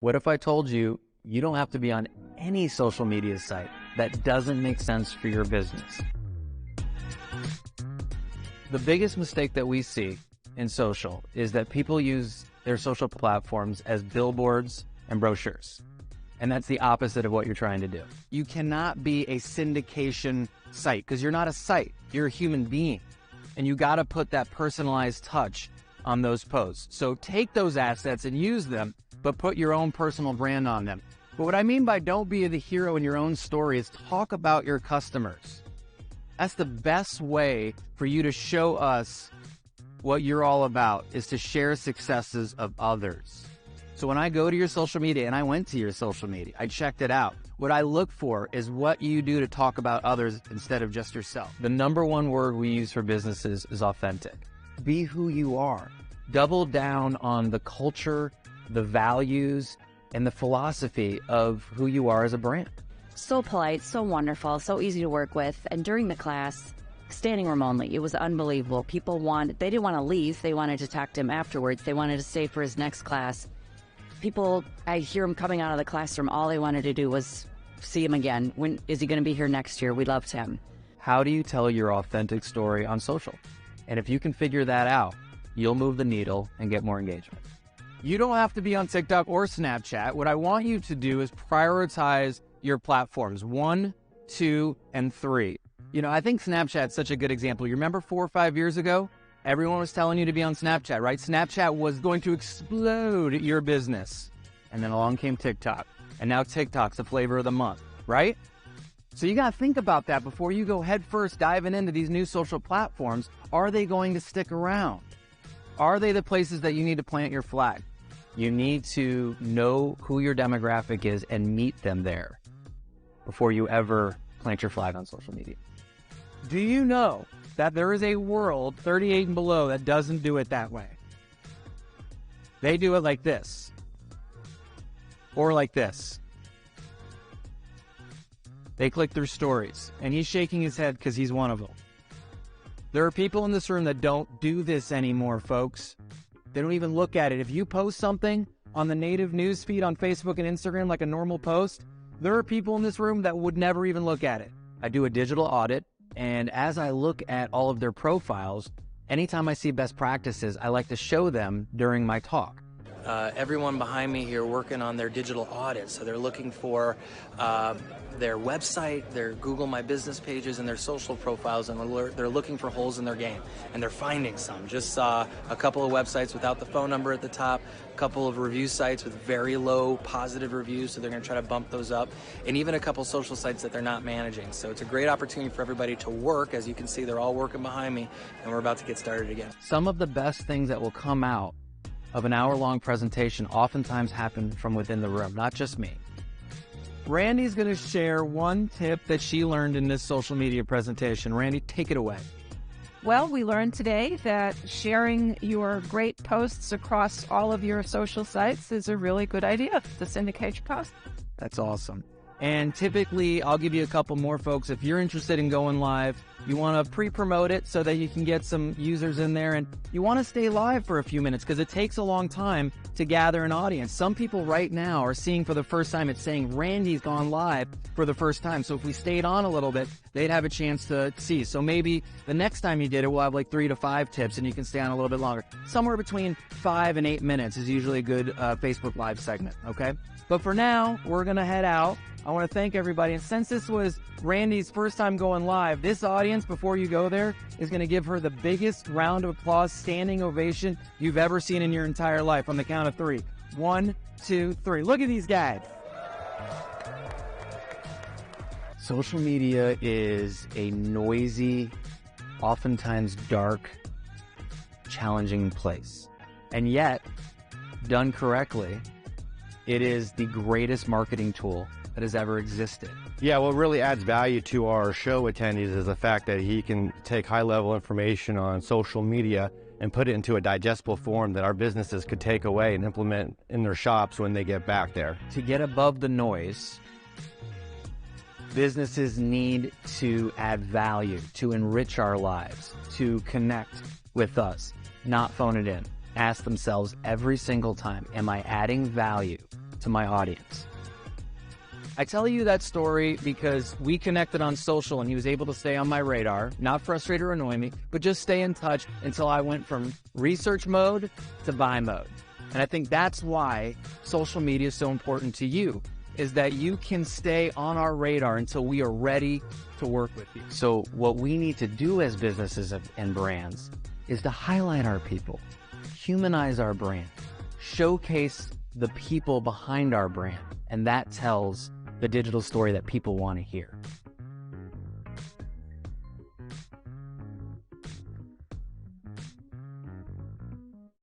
What if I told you you don't have to be on any social media site that doesn't make sense for your business? The biggest mistake that we see in social is that people use their social platforms as billboards and brochures. And that's the opposite of what you're trying to do. You cannot be a syndication site because you're not a site, you're a human being. And you got to put that personalized touch on those posts. So take those assets and use them, but put your own personal brand on them. But what I mean by don't be the hero in your own story is talk about your customers. That's the best way for you to show us what you're all about, is to share successes of others. So when I go to your social media, and I went to your social media, I checked it out. What I look for is what you do to talk about others instead of just yourself. The number one word we use for businesses is authentic. Be who you are. Double down on the culture, the values, and the philosophy of who you are as a brand. So polite, so wonderful, so easy to work with. And during the class, standing room only, it was unbelievable. They didn't want to leave. They wanted to talk to him afterwards. They wanted to stay for his next class. People, I hear him coming out of the classroom, all they wanted to do was see him again. When is he going to be here next year? We loved him. How do you tell your authentic story on social? And if you can figure that out, you'll move the needle and get more engagement. You don't have to be on TikTok or Snapchat. What I want you to do is prioritize your platforms 1, 2, and 3. You know, I think Snapchat's such a good example. You remember 4 or 5 years ago? Everyone was telling you to be on Snapchat, right? Snapchat was going to explode your business. And then along came TikTok. And now TikTok's the flavor of the month, right? So you got to think about that before you go headfirst diving into these new social platforms. Are they going to stick around? Are they the places that you need to plant your flag? You need to know who your demographic is and meet them there before you ever plant your flag on social media. Do you know that there is a world 38 and below that doesn't do it that way? They do it like this. Or like this. They click through stories, and he's shaking his head because he's one of them. There are people in this room that don't do this anymore, folks. They don't even look at it. If you post something on the native news feed on Facebook and Instagram like a normal post, there are people in this room that would never even look at it. I do a digital audit, and as I look at all of their profiles, anytime I see best practices, I like to show them during my talk. Everyone behind me here working on their digital audit, so they're looking for their website, their Google My Business pages, and their social profiles, and they're looking for holes in their game, and they're finding some. Just saw a couple of websites without the phone number at the top, a couple of review sites with very low positive reviews, so they're going to try to bump those up, and even a couple social sites that they're not managing. So it's a great opportunity for everybody to work. As you can see, they're all working behind me, and we're about to get started again. Some of the best things that will come out of an hour-long presentation oftentimes happen from within the room, not just me. Randy's going to share one tip that she learned in this social media presentation. Randy, take it away. Well, we learned today that sharing your great posts across all of your social sites is a really good idea to syndicate your posts. That's awesome. And typically, I'll give you a couple more, folks. If you're interested in going live, you want to pre-promote it so that you can get some users in there, and you want to stay live for a few minutes because it takes a long time to gather an audience. Some people right now are seeing for the first time, it's saying Randy's gone live for the first time. So if we stayed on a little bit, they'd have a chance to see. So maybe the next time you did it, we'll have like 3 to 5 tips and you can stay on a little bit longer. Somewhere between 5 and 8 minutes is usually a good Facebook Live segment, okay? But for now, we're going to head out. I want to thank everybody. And since this was Randy's first time going live, this audience, before you go there, is going to give her the biggest round of applause, standing ovation you've ever seen in your entire life on the count of 3. 1, 2, 3. Look at these guys. Social media is a noisy, oftentimes dark, challenging place. And yet, done correctly, it is the greatest marketing tool that has ever existed. Yeah, what really adds value to our show attendees is the fact that he can take high-level information on social media and put it into a digestible form that our businesses could take away and implement in their shops when they get back there. To get above the noise, businesses need to add value, to enrich our lives, to connect with us, not phone it in. Ask themselves every single time, am I adding value to my audience. I tell you that story because we connected on social and he was able to stay on my radar, not frustrate or annoy me, but just stay in touch until I went from research mode to buy mode. And I think that's why social media is so important to you, is that you can stay on our radar until we are ready to work with you. So what we need to do as businesses and brands is to highlight our people, humanize our brand, showcase the people behind our brand, and that tells the digital story that people want to hear.